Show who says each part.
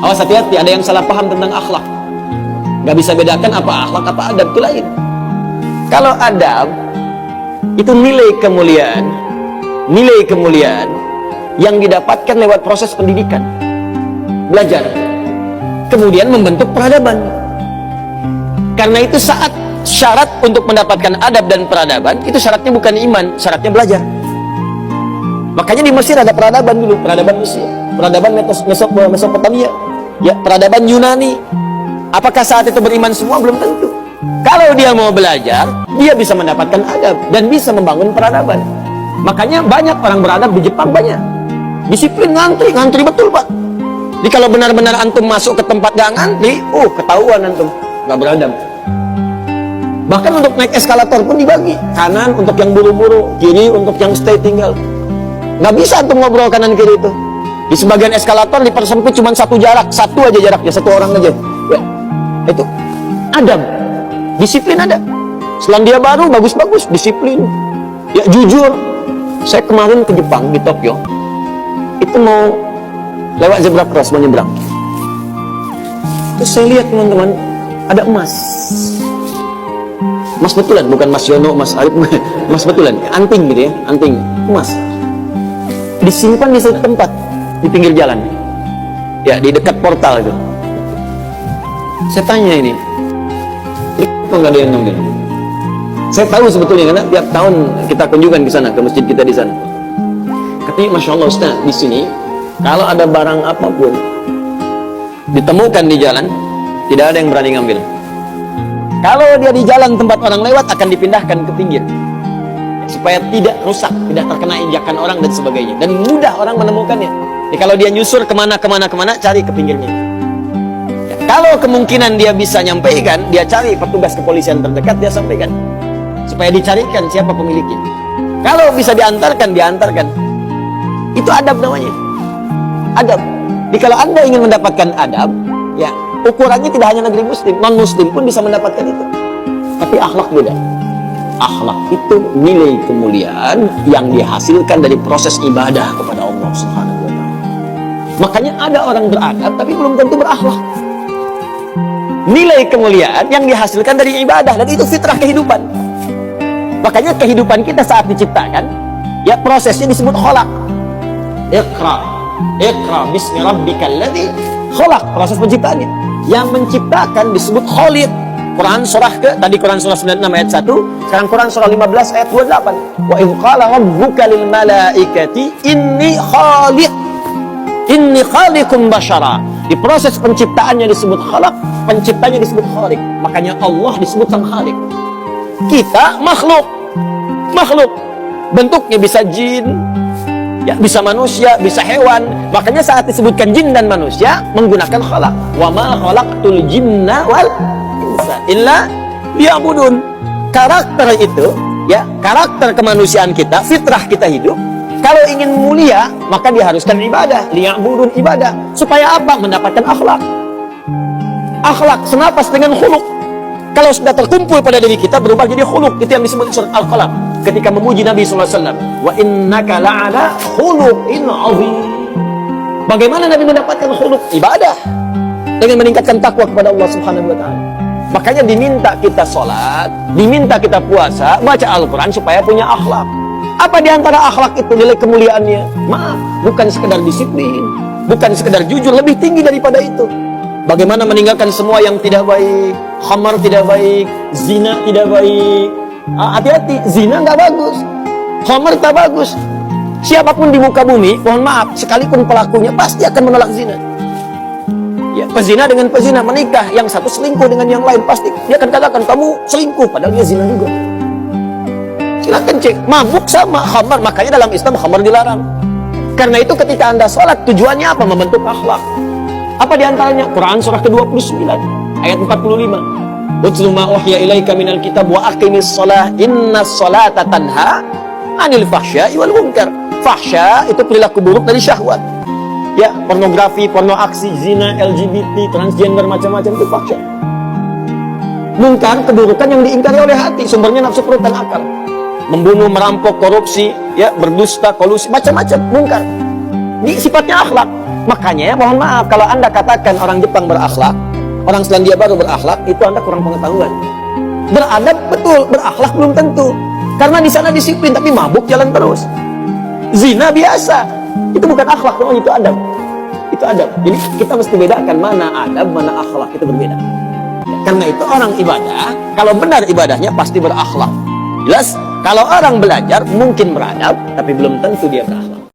Speaker 1: Awas hati-hati, ada yang salah paham tentang akhlak. Gak bisa bedakan apa akhlak apa adab, itu lain. Kalau adab itu nilai kemuliaan yang didapatkan lewat proses pendidikan, belajar, kemudian membentuk peradaban. Karena itu saat syarat untuk mendapatkan adab dan peradaban, itu syaratnya bukan iman, syaratnya belajar. Makanya di Mesir ada peradaban dulu, peradaban Mesir, peradaban Mesopotamia, ya, peradaban Yunani. Apakah saat itu beriman semua? Belum tentu. Kalau dia mau belajar, dia bisa mendapatkan adab dan bisa membangun peradaban. Makanya banyak orang beradab di Jepang, banyak. Disiplin, ngantri betul, Pak. Jadi kalau benar-benar antum masuk ke tempat gak ngantri, ketahuan antum gak beradab. Bahkan untuk naik eskalator pun dibagi, kanan untuk yang buru-buru, kiri untuk yang stay tinggal. Gak bisa antum ngobrol kanan kiri itu. Di sebagian eskalator dipersempit cuma satu aja jaraknya, satu orang aja. Ya, itu adab, disiplin ada. Selandia Baru bagus-bagus, disiplin. Ya, jujur. Saya kemarin ke Jepang, di Tokyo, itu mau lewat zebra cross, mau nyebrang. Terus saya lihat teman-teman, ada emas betulan, bukan Mas Yono, Mas Arif, emas betulan, anting gitu ya, anting emas, disimpan di satu tempat di pinggir jalan, ya, di dekat portal itu. Saya tanya ini, kok nggak ada yang ngambil? Saya tahu sebetulnya karena tiap tahun kita kunjungan ke sana, ke masjid kita di sana. Katanya, Masya Allah Ustaz, di sini kalau ada barang apapun ditemukan di jalan, tidak ada yang berani ngambil. Kalau dia di jalan tempat orang lewat, akan dipindahkan ke pinggir supaya tidak rusak, tidak terkena injakan orang dan sebagainya, dan mudah orang menemukannya. Jadi kalau dia nyusur kemana, cari ke pinggirnya. Ya, kalau kemungkinan dia bisa nyampaikan, dia cari petugas kepolisian terdekat, dia sampaikan supaya dicarikan siapa pemiliknya. Kalau bisa diantarkan. Itu adab namanya, adab. Jadi kalau Anda ingin mendapatkan adab, ya, ukurannya tidak hanya negeri muslim, non-muslim pun bisa mendapatkan itu. Tapi akhlak beda. Akhlak itu nilai kemuliaan yang dihasilkan dari proses ibadah kepada Allah Subhanahu wa Ta'ala. Makanya ada orang beradab tapi belum tentu berakhlak. Nilai kemuliaan yang dihasilkan dari ibadah, dan itu fitrah kehidupan. Makanya kehidupan kita saat diciptakan, ya, prosesnya disebut kholak. Iqra bismi rabbikal ladzi khalaq, proses penciptaannya. Yang menciptakan disebut Khaliq. Quran surah Quran surah 96 ayat 1, sekarang Quran surah 15 ayat 28. Wa idz qala rabbuka lil malaikati inni khaliqum basyara. Di proses penciptaannya disebut khalaq, penciptanya disebut khaliq. Makanya Allah disebut sang khaliq. Kita makhluk. Bentuknya bisa jin, ya, bisa manusia, bisa hewan. Makanya saat disebutkan jin dan manusia menggunakan khalaq. Wa ma khalaqtul jinna wal insa illa liya'budun. Karakter itu, ya, karakter kemanusiaan kita, fitrah kita hidup. Kalau ingin mulia, maka diharuskan ibadah, liya'budun, ibadah. Supaya apa? Mendapatkan akhlak. Akhlak senapas dengan khuluq. Kalau sudah terkumpul pada diri kita, berubah jadi khuluq. Itu yang disebut surat Al-Qalam ketika memuji Nabi SAW. Wa innaka la'ala khuluqin 'azim. Bagaimana Nabi mendapatkan khuluq? Ibadah, dengan meningkatkan takwa kepada Allah Subhanahu wa Ta'ala. Makanya diminta kita sholat, diminta kita puasa, baca Al-Quran supaya punya akhlak. Apa diantara akhlak itu nilai kemuliaannya? Maaf, bukan sekedar disiplin, bukan sekedar jujur, lebih tinggi daripada itu. Bagaimana meninggalkan semua yang tidak baik, khamar tidak baik, zina tidak baik. Hati-hati, zina nggak bagus, khamar tak bagus. Siapapun di muka bumi, mohon maaf, sekalipun pelakunya pasti akan menolak zina. Ya, pezina dengan pezina menikah, yang satu selingkuh dengan yang lain, pasti dia akan katakan kamu selingkuh, padahal dia zina juga. Silakan cek, mabuk sama khamar, makanya dalam Islam khamar dilarang. Karena itu ketika Anda sholat, tujuannya apa? Membentuk akhlak. Apa diantaranya? Quran surah ke-29 ayat 45. Utlu ma uhiya ilaika minal kitab wa aqimis shalah innas salata tanha 'anil fahsya'i wal munkar. Fahsya itu perilaku buruk dari syahwat. Ya, pornografi, porno aksi, zina, LGBT, transgender, macam-macam itu fahsya. Munkar, keburukan yang diingkari oleh hati, sumbernya nafsu perut dan akal. Membunuh, merampok, korupsi, ya, berdusta, kolusi, macam-macam munkar. Ini sifatnya akhlak. Makanya mohon maaf kalau Anda katakan orang Jepang berakhlak, orang Selandia Baru berakhlak, itu Anda kurang pengetahuan. Beradab betul, berakhlak belum tentu. Karena di sana disiplin tapi mabuk jalan terus. Zina biasa. Itu bukan akhlak, namanya itu adab. Itu adab. Jadi kita mesti bedakan mana adab, mana akhlak, itu berbeda. Karena itu orang ibadah, kalau benar ibadahnya pasti berakhlak. Jelas? Kalau orang belajar mungkin beradab, tapi belum tentu dia berakhlak.